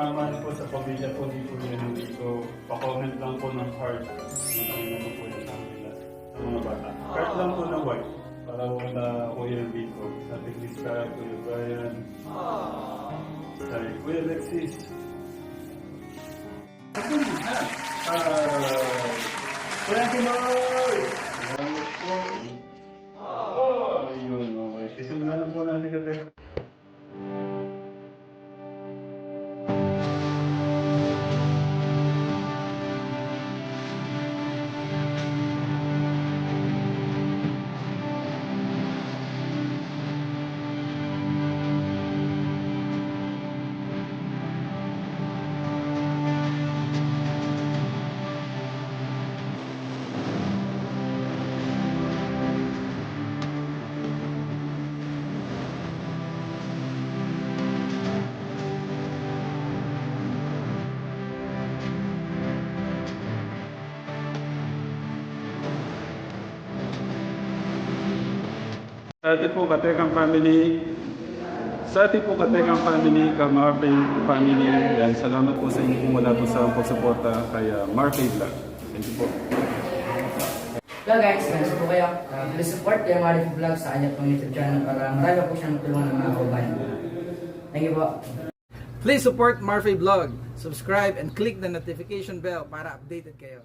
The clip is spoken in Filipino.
nagmamahal po sa pamilya po ni Kuya Henry. So, pa-comment lang po ng heart. Ano po yung kanila sa mga bata. Heart lang po ng white. Para wala Kuya Henry po. Sabi ni Sky, Kuya Brian. Sky, Kuya Alexis. Ako muna. Kuya Henry! Salamat po. Ayun, okay. Sisimulan na po natin kasi. Sa ating po Katekang Family, ka-Marvin Family, yan, salamat po sa inyo mula po sa pagsuporta kay Marvin Vlog. Thank you po. Hello guys, nandito po kayo. Please support kay Marvin Vlog sa kanyang YouTube channel para marami po siyang matulungan ng mga kaubayan. Thank you po. Please support Marvin Vlog. Subscribe and click the notification bell para updated kayo.